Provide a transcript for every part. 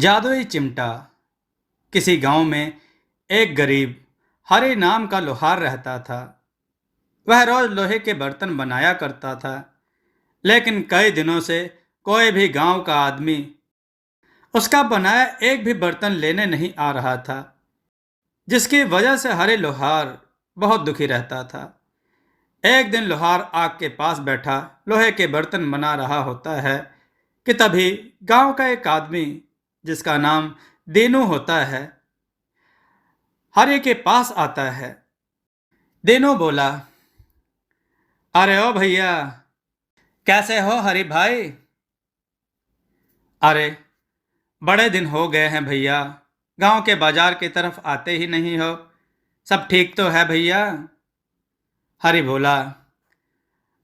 जादुई चिमटा। किसी गांव में एक गरीब हरि नाम का लोहार रहता था। वह रोज लोहे के बर्तन बनाया करता था, लेकिन कई दिनों से कोई भी गांव का आदमी उसका बनाया एक भी बर्तन लेने नहीं आ रहा था, जिसकी वजह से हरि लोहार बहुत दुखी रहता था। एक दिन लोहार आग के पास बैठा लोहे के बर्तन बना रहा होता है कि तभी गांव का एक आदमी, जिसका नाम दीनू होता है, हरि के पास आता है। दीनू बोला, अरे ओ भैया, कैसे हो हरि भाई? अरे, बड़े दिन हो गए हैं भैया, गांव के बाजार की तरफ आते ही नहीं हो। सब ठीक तो है भैया? हरि बोला,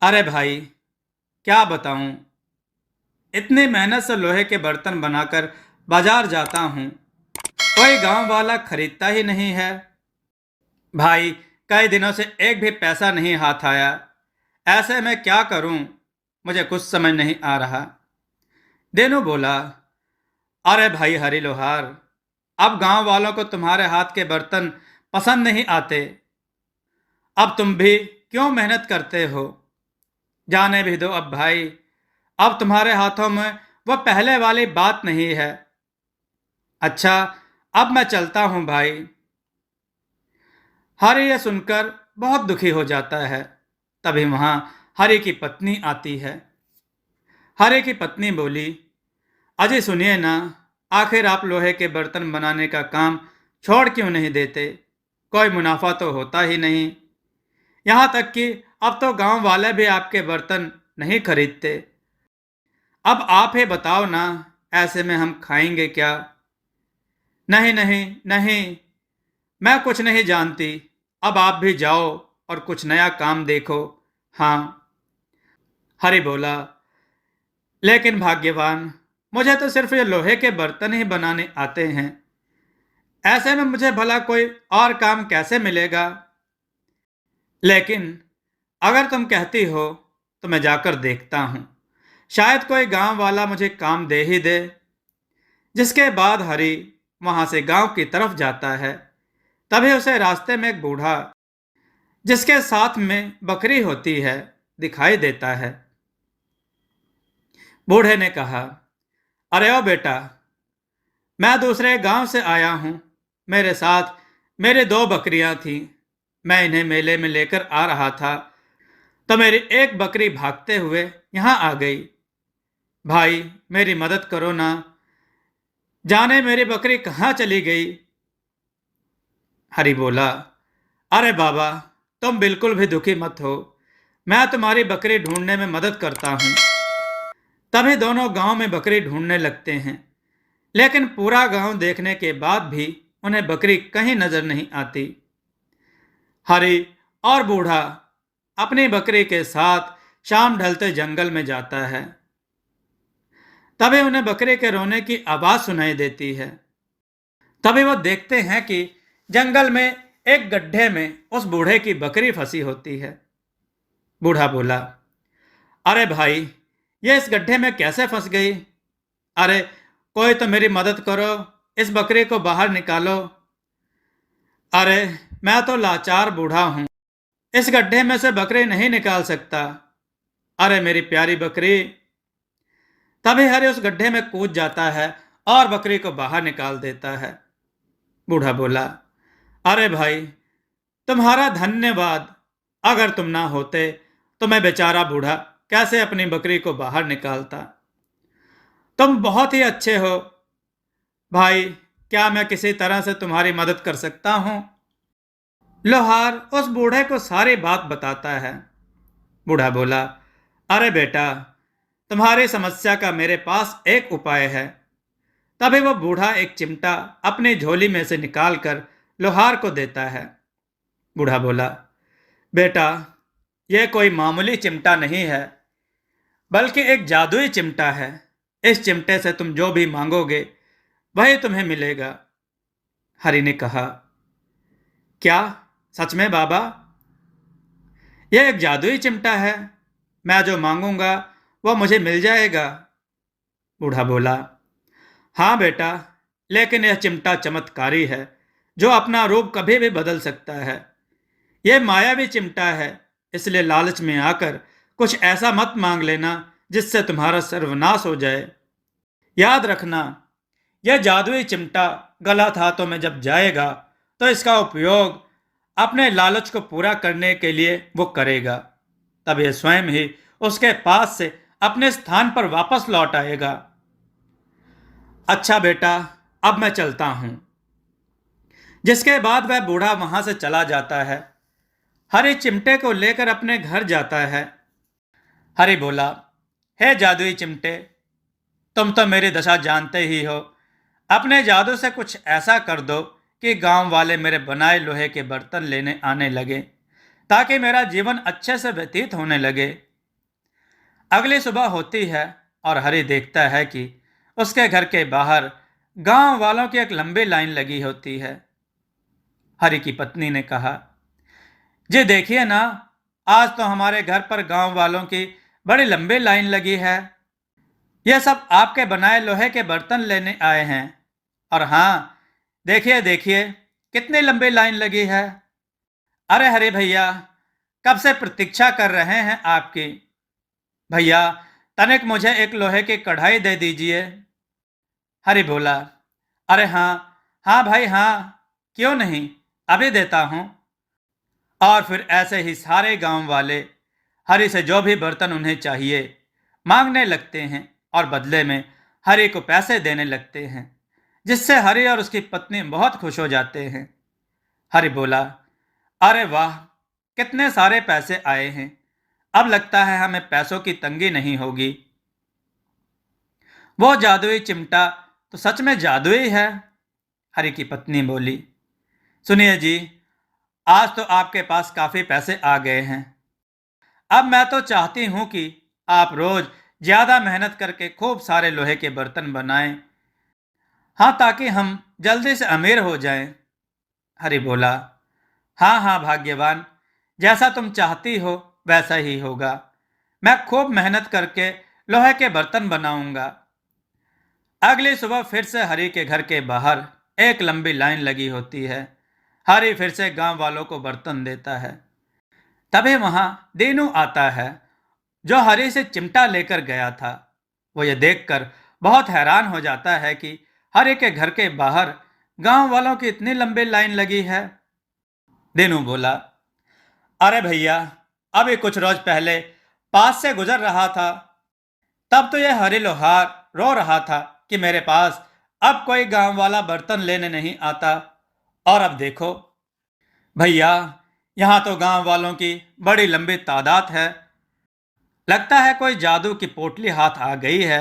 अरे भाई, क्या बताऊं, इतनी मेहनत से लोहे के बर्तन बनाकर बाजार जाता हूं, कोई गांव वाला खरीदता ही नहीं है। भाई, कई दिनों से एक भी पैसा नहीं हाथ आया। ऐसे में क्या करूं, मुझे कुछ समझ नहीं आ रहा। देनू बोला, अरे भाई हरि लोहार, अब गांव वालों को तुम्हारे हाथ के बर्तन पसंद नहीं आते। अब तुम भी क्यों मेहनत करते हो? जाने भी दो अब भाई, अब तुम्हारे हाथों में वो पहले वाली बात नहीं है। अच्छा, अब मैं चलता हूं भाई। हरि यह सुनकर बहुत दुखी हो जाता है। तभी वहां हरि की पत्नी आती है। हरि की पत्नी बोली, अजय सुनिए ना, आखिर आप लोहे के बर्तन बनाने का काम छोड़ क्यों नहीं देते? कोई मुनाफा तो होता ही नहीं। यहाँ तक कि अब तो गांव वाले भी आपके बर्तन नहीं खरीदते। अब आप ही बताओ ना, ऐसे में हम खाएंगे क्या? नहीं नहीं नहीं, मैं कुछ नहीं जानती। अब आप भी जाओ और कुछ नया काम देखो। हाँ, हरि बोला, लेकिन भाग्यवान, मुझे तो सिर्फ ये लोहे के बर्तन ही बनाने आते हैं। ऐसे में मुझे भला कोई और काम कैसे मिलेगा? लेकिन अगर तुम कहती हो तो मैं जाकर देखता हूं, शायद कोई गांव वाला मुझे काम दे ही दे। जिसके बाद हरि वहां से गांव की तरफ जाता है। तभी उसे रास्ते में एक बूढ़ा, जिसके साथ में बकरी होती है, दिखाई देता है। बूढ़े ने कहा, अरे ओ बेटा, मैं दूसरे गांव से आया हूं। मेरे साथ मेरी दो बकरियां थीं। मैं इन्हें मेले में लेकर आ रहा था, तो मेरी एक बकरी भागते हुए यहां आ गई। भाई, मेरी मदद करो ना, जाने मेरी बकरी कहाँ चली गई। हरि बोला, अरे बाबा, तुम बिल्कुल भी दुखी मत हो, मैं तुम्हारी बकरी ढूंढने में मदद करता हूँ। तभी दोनों गांव में बकरी ढूंढने लगते हैं, लेकिन पूरा गांव देखने के बाद भी उन्हें बकरी कहीं नजर नहीं आती। हरि और बूढ़ा अपनी बकरी के साथ शाम ढलते जंगल में जाता है। तभी उन्हें बकरे के रोने की आवाज सुनाई देती है। तभी वो देखते हैं कि जंगल में एक गड्ढे में उस बूढ़े की बकरी फंसी होती है। बूढ़ा बोला, अरे भाई, ये इस गड्ढे में कैसे फंस गई? अरे, कोई तो मेरी मदद करो, इस बकरी को बाहर निकालो। अरे, मैं तो लाचार बूढ़ा हूं, इस गड्ढे में से बकरी नहीं निकाल सकता। अरे मेरी प्यारी बकरी। तभी हरि उस गड्ढे में कूद जाता है और बकरी को बाहर निकाल देता है। बूढ़ा बोला, अरे भाई, तुम्हारा धन्यवाद। अगर तुम ना होते तो मैं बेचारा बूढ़ा कैसे अपनी बकरी को बाहर निकालता। तुम बहुत ही अच्छे हो भाई। क्या मैं किसी तरह से तुम्हारी मदद कर सकता हूं? लोहार उस बूढ़े को सारी बात बताता है। बूढ़ा बोला, अरे बेटा, तुम्हारी समस्या का मेरे पास एक उपाय है। तभी वो बूढ़ा एक चिमटा अपनी झोली में से निकालकर लोहार को देता है। बूढ़ा बोला, बेटा, यह कोई मामूली चिमटा नहीं है, बल्कि एक जादुई चिमटा है। इस चिमटे से तुम जो भी मांगोगे वही तुम्हें मिलेगा। हरि ने कहा, क्या सच में बाबा? यह एक जादुई चिमटा है, मैं जो मांगूंगा वो मुझे मिल जाएगा? बूढ़ा बोला, हाँ बेटा, लेकिन यह चिमटा चमत्कारी है जो अपना रूप कभी भी बदल सकता है। यह मायावी चिमटा है, इसलिए लालच में आकर कुछ ऐसा मत मांग लेना जिससे तुम्हारा सर्वनाश हो जाए। याद रखना, यह जादुई चिमटा गलत हाथों में जब जाएगा तो इसका उपयोग अपने लालच को पूरा करने के लिए वो करेगा। तब यह स्वयं ही उसके पास से अपने स्थान पर वापस लौट आएगा। अच्छा बेटा, अब मैं चलता हूं। जिसके बाद वह बूढ़ा वहां से चला जाता है। हरि चिमटे को लेकर अपने घर जाता है। हरि बोला, हे जादुई चिमटे, तुम तो मेरी दशा जानते ही हो। अपने जादू से कुछ ऐसा कर दो कि गांव वाले मेरे बनाए लोहे के बर्तन लेने आने लगे, ताकि मेरा जीवन अच्छे से व्यतीत होने लगे। अगली सुबह होती है और हरि देखता है कि उसके घर के बाहर गांव वालों की एक लंबी लाइन लगी होती है। हरि की पत्नी ने कहा, जी देखिए ना, आज तो हमारे घर पर गांव वालों की बड़ी लंबी लाइन लगी है। यह सब आपके बनाए लोहे के बर्तन लेने आए हैं। और हाँ, देखिए देखिए, कितनी लंबी लाइन लगी है। अरे हरे भैया, कब से प्रतीक्षा कर रहे हैं आपकी। भैया, तनिक मुझे एक लोहे की कढ़ाई दे दीजिए। हरि बोला, अरे हाँ, हाँ भाई हाँ, क्यों नहीं, अभी देता हूँ। और फिर ऐसे ही सारे गांव वाले हरि से जो भी बर्तन उन्हें चाहिए मांगने लगते हैं और बदले में हरि को पैसे देने लगते हैं, जिससे हरि और उसकी पत्नी बहुत खुश हो जाते हैं। हरि बोला, अरे वाह, कितने सारे पैसे आए हैं। अब लगता है हमें पैसों की तंगी नहीं होगी। वो जादुई चिमटा तो सच में जादुई है, हरि की पत्नी बोली। सुनिए जी, आज तो आपके पास काफी पैसे आ गए हैं। अब मैं तो चाहती हूं कि आप रोज ज्यादा मेहनत करके खूब सारे लोहे के बर्तन बनाएं। हाँ, ताकि हम जल्दी से अमीर हो जाएं। हरि बोला, हाँ हाँ भाग्यवान, जैसा तुम चाहती हो वैसा ही होगा। मैं खूब मेहनत करके लोहे के बर्तन बनाऊंगा। अगली सुबह फिर से हरि के घर के बाहर एक लंबी लाइन लगी होती है। हरि फिर से गांव वालों को बर्तन देता है। तभी वहां दीनू आता है, जो हरि से चिमटा लेकर गया था। वो ये देखकर बहुत हैरान हो जाता है कि हरि के घर के बाहर गांव वालों की इतनी लंबी लाइन लगी है। दीनू बोला, अरे भैया, अभी कुछ रोज पहले पास से गुजर रहा था, तब तो यह हरि लोहार रो रहा था कि मेरे पास अब कोई गांव वाला बर्तन लेने नहीं आता। और अब देखो भैया, यहाँ तो गांव वालों की बड़ी लंबी तादाद है। लगता है कोई जादू की पोटली हाथ आ गई है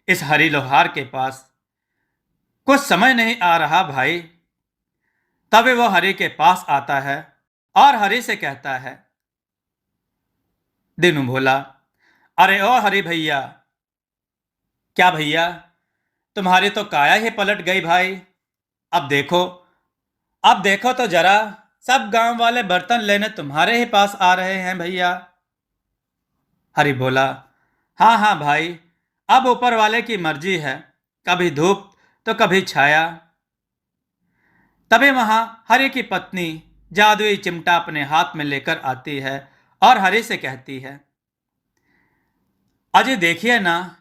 इस हरि लोहार के पास। कुछ समझ नहीं आ रहा भाई। तभी वो हरि के पास आता है और हरि से कहता है। दीनू बोला, अरे ओ हरि भैया। क्या भैया, तुम्हारी तो काया ही पलट गई भाई। अब देखो, अब देखो तो जरा, सब गांव वाले बर्तन लेने तुम्हारे ही पास आ रहे हैं भैया। हरि बोला, हाँ हाँ भाई, अब ऊपर वाले की मर्जी है, कभी धूप तो कभी छाया। तभी वहां हरि की पत्नी जादुई चिमटा अपने हाथ में लेकर आती है और हरि से कहती है, अजय देखिए ना,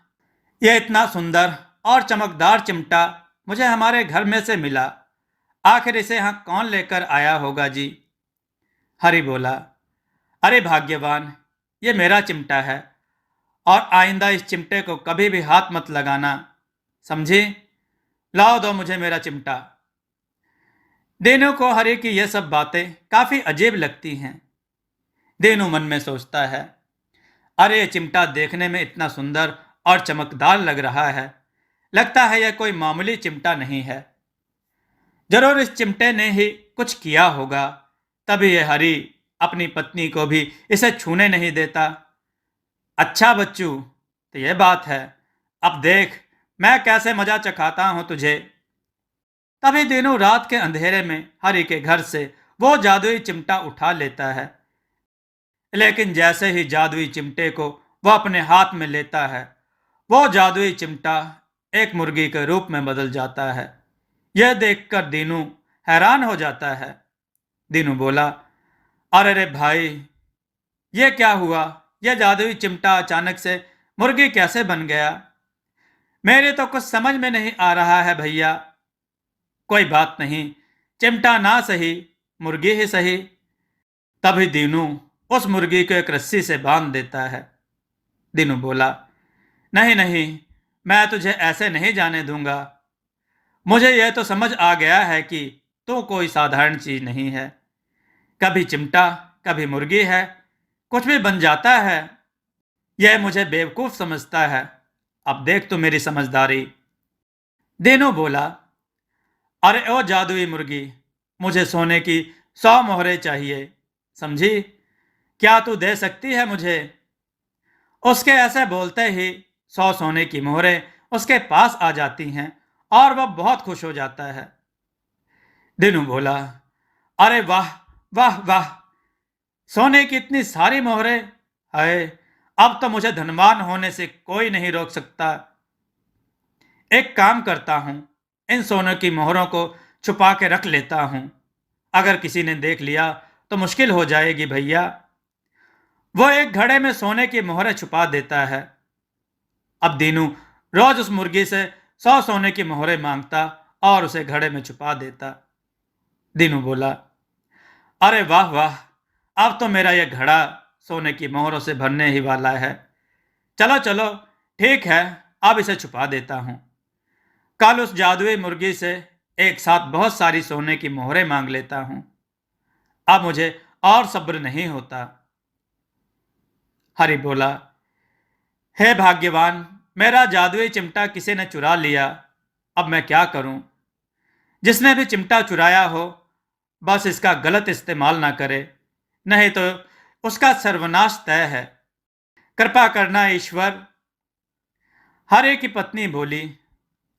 यह इतना सुंदर और चमकदार चिमटा मुझे हमारे घर में से मिला। आखिर इसे यहाँ कौन लेकर आया होगा जी। हरि बोला, अरे भाग्यवान, ये मेरा चिमटा है और आइंदा इस चिमटे को कभी भी हाथ मत लगाना, समझी। लाओ दो मुझे मेरा चिमटा। देनू को हरि की यह सब बातें काफी अजीब लगती हैं। देनू मन में सोचता है, अरे ये चिमटा देखने में इतना सुंदर और चमकदार लग रहा है, लगता है यह कोई मामूली चिमटा नहीं है। जरूर इस चिमटे ने ही कुछ किया होगा, तभी यह हरि अपनी पत्नी को भी इसे छूने नहीं देता। अच्छा बच्चू, तो यह बात है, अब देख मैं कैसे मजा चखाता हूं तुझे। तभी दिनों रात के अंधेरे में हरि के घर से वो जादुई चिमटा उठा लेता है। लेकिन जैसे ही जादुई चिमटे को वह अपने हाथ में लेता है, वो जादुई चिमटा एक मुर्गी के रूप में बदल जाता है। यह देखकर दीनू हैरान हो जाता है। दीनू बोला, अरे रे भाई, ये क्या हुआ? यह जादुई चिमटा अचानक से मुर्गी कैसे बन गया? मेरे तो कुछ समझ में नहीं आ रहा है भैया। कोई बात नहीं, चिमटा ना सही, मुर्गी ही सही। तभी दीनू उस मुर्गी को एक रस्सी से बांध देता है। दीनू बोला, नहीं नहीं, मैं तुझे ऐसे नहीं जाने दूंगा। मुझे यह तो समझ आ गया है कि तू कोई साधारण चीज नहीं है। कभी चिमटा, कभी मुर्गी है, कुछ भी बन जाता है। यह मुझे बेवकूफ समझता है। अब देख तू मेरी समझदारी। दीनू बोला, अरे ओ जादुई मुर्गी, मुझे सोने की 100 मोहरें चाहिए, समझी? क्या तू दे सकती है मुझे? उसके ऐसे बोलते ही 100 सोने की मोहरें उसके पास आ जाती हैं और वह बहुत खुश हो जाता है। दीनू बोला, अरे वाह, वाह वाह, सोने की इतनी सारी मोहरें! हाय, अब तो मुझे धनवान होने से कोई नहीं रोक सकता। एक काम करता हूं, इन सोने की मोहरों को छुपा के रख लेता हूं। अगर किसी ने देख लिया तो मुश्किल हो जाएगी भैया। वो एक घड़े में सोने की मोहरें छुपा देता है। अब दीनू रोज उस मुर्गी से 100 सोने की मोहरें मांगता और उसे घड़े में छुपा देता। दीनू बोला, अरे वाह वाह, अब तो मेरा यह घड़ा सोने की मोहरों से भरने ही वाला है। चलो चलो, ठीक है, अब इसे छुपा देता हूं। कल उस जादुई मुर्गी से एक साथ बहुत सारी सोने की मोहरें मांग लेता हूं। अब मुझे और सब्र नहीं होता। हरि बोला, हे भाग्यवान, मेरा जादुई चिमटा किसी ने चुरा लिया। अब मैं क्या करूं? जिसने भी चिमटा चुराया हो, बस इसका गलत इस्तेमाल ना करे, नहीं तो उसका सर्वनाश तय है। कृपा करना ईश्वर। हरे की पत्नी बोली,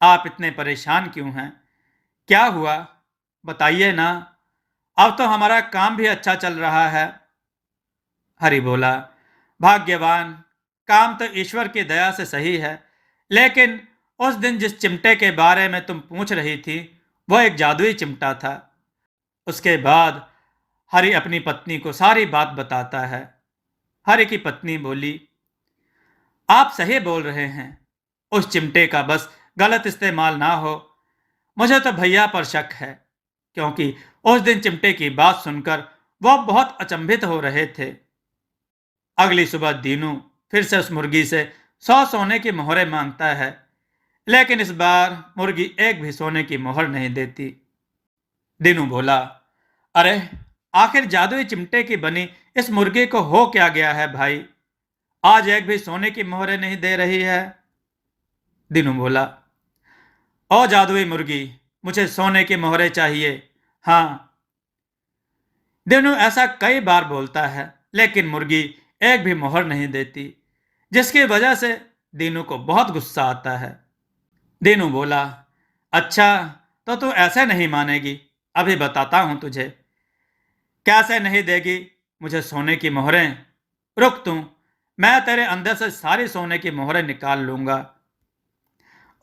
आप इतने परेशान क्यों हैं? क्या हुआ, बताइए ना। अब तो हमारा काम भी अच्छा चल रहा है। हरि बोला, भाग्यवान, काम तो ईश्वर की दया से सही है, लेकिन उस दिन जिस चिमटे के बारे में तुम पूछ रही थी, वह एक जादुई चिमटा था। उसके बाद हरि अपनी पत्नी को सारी बात बताता है। हरि की पत्नी बोली, आप सही बोल रहे हैं। उस चिमटे का बस गलत इस्तेमाल ना हो। मुझे तो भैया पर शक है, क्योंकि उस दिन चिमटे की बात सुनकर वह बहुत अचंभित हो रहे थे। अगली सुबह दीनू फिर से उस मुर्गी से 100 सोने की मोहरें मांगता है, लेकिन इस बार मुर्गी एक भी सोने की मोहर नहीं देती। दीनू बोला, अरे, आखिर जादुई चिमटे की बनी इस मुर्गी को हो क्या गया है भाई? आज एक भी सोने की मोहरें नहीं दे रही है। दीनू बोला, ओ जादुई मुर्गी, मुझे सोने की मोहरें चाहिए। हाँ। दीनू ऐसा कई बार बोलता है, लेकिन मुर्गी एक भी मोहर नहीं देती, जिसकी वजह से दीनू को बहुत गुस्सा आता है। दीनू बोला, अच्छा, तो तू ऐसे नहीं मानेगी। अभी बताता हूं तुझे। कैसे नहीं देगी मुझे सोने की मोहरें? रुक तू, मैं तेरे अंदर से सारी सोने की मोहरें निकाल लूंगा।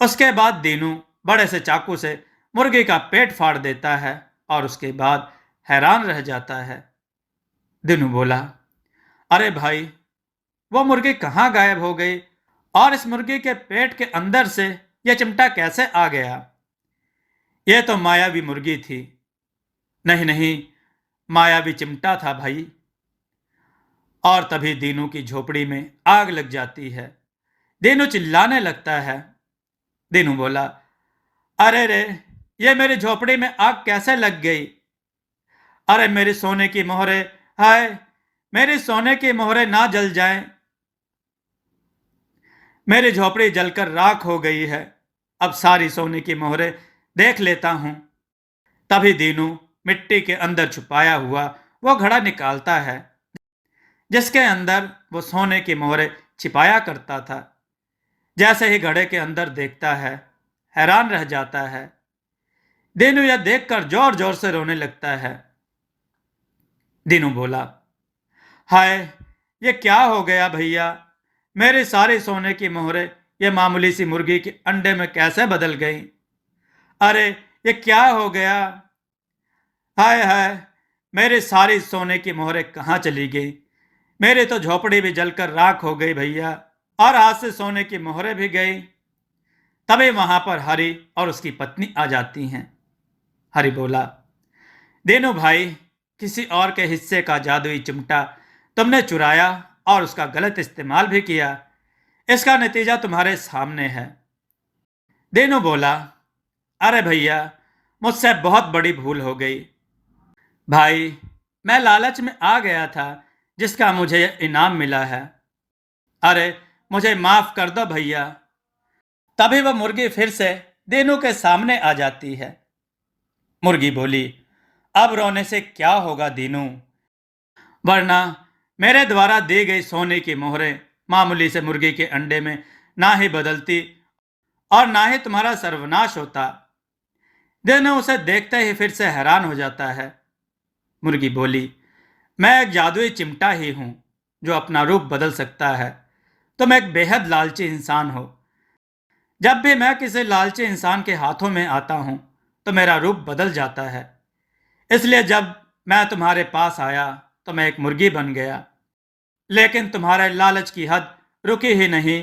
उसके बाद दीनू बड़े से चाकू से मुर्गी का पेट फाड़ देता है और उसके बाद हैरान रह जाता है। दीनू बोला, अरे भाई, वो मुर्गी कहाँ गायब हो गई और इस मुर्गी के पेट के अंदर से यह चिमटा कैसे आ गया? यह तो मायावी मुर्गी थी। नहीं नहीं, मायावी चिमटा था भाई। और तभी दीनू की झोपड़ी में आग लग जाती है। दीनू चिल्लाने लगता है। दीनू बोला, अरे रे, ये मेरी झोपड़ी में आग कैसे लग गई? अरे मेरी सोने की मोहरें, हाय, मेरी सोने की मोहरें ना जल जाएं। मेरी झोपड़ी जलकर राख हो गई है। अब सारी सोने की मोहरें देख लेता हूं। तभी दीनू मिट्टी के अंदर छुपाया हुआ वो घड़ा निकालता है, जिसके अंदर वो सोने की मोहरें छिपाया करता था। जैसे ही घड़े के अंदर देखता है, हैरान रह जाता है। दीनू यह देखकर जोर जोर से रोने लगता है। दीनू बोला, हाय, ये क्या हो गया भैया? मेरी सारी सोने की मोहरें ये मामूली सी मुर्गी के अंडे में कैसे बदल गई। अरे ये क्या हो गया। हाय हाय, मेरी सारी सोने की मोहरें कहाँ चली गई। मेरी तो झोपड़ी भी जलकर राख हो गई भैया, और हाथ से सोने की मोहरें भी गई। तभी वहां पर हरि और उसकी पत्नी आ जाती हैं। हरि बोला, दीनू भाई, किसी और के हिस्से का जादुई चिमटा तुमने चुराया और उसका गलत इस्तेमाल भी किया। इसका नतीजा तुम्हारे सामने है। दीनू बोला, अरे भैया, मुझसे बहुत बड़ी भूल हो गई। भाई, मैं लालच में आ गया था जिसका मुझे इनाम मिला है। अरे मुझे माफ कर दो भैया। तभी वह मुर्गी फिर से दीनू के सामने आ जाती है। मुर्गी बोली, अब रोने से क्या होगा दीनू, वरना मेरे द्वारा दी गई सोने की मोहरें मामूली से मुर्गी के अंडे में ना ही बदलती और ना ही तुम्हारा सर्वनाश होता। दीनू उसे देखते ही फिर से हैरान हो जाता है। मुर्गी बोली, मैं एक जादुई चिमटा ही हूं जो अपना रूप बदल सकता है। तुम एक बेहद लालची इंसान हो। जब भी मैं किसी लालची इंसान के हाथों में आता हूं तो मेरा रूप बदल जाता है। इसलिए जब मैं तुम्हारे पास आया तो मैं एक मुर्गी बन गया। लेकिन तुम्हारे लालच की हद रुकी ही नहीं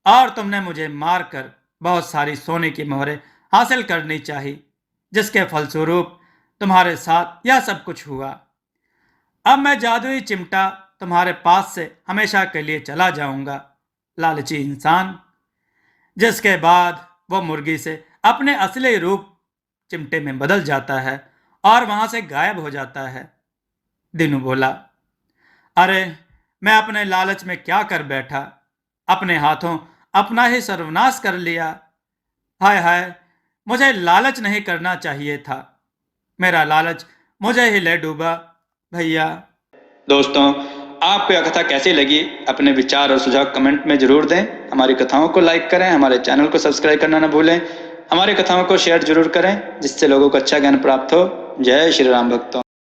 और तुमने मुझे मारकर बहुत सारी सोने की मोहरें हासिल करनी चाहिए, जिसके फलस्वरूप तुम्हारे साथ यह सब कुछ हुआ। अब मैं जादुई चिमटा तुम्हारे पास से हमेशा के लिए चला जाऊंगा, लालची इंसान। जिसके बाद वह मुर्गी से अपने असली रूप चिमटे में बदल जाता है और वहां से गायब हो जाता है। दीनू बोला, अरे मैं अपने लालच में क्या कर बैठा, अपने हाथों अपना ही सर्वनाश कर लिया। हाय हाय, मुझे लालच नहीं करना चाहिए था। मेरा लालच मुझे ही ले डूबा भैया। दोस्तों, आपको यह कथा कैसी लगी, अपने विचार और सुझाव कमेंट में जरूर दें। हमारी कथाओं को लाइक करें, हमारे चैनल को सब्सक्राइब करना न भूलें। हमारी कथाओं को शेयर जरूर करें जिससे लोगों को अच्छा ज्ञान प्राप्त हो। जय श्री राम भक्तों।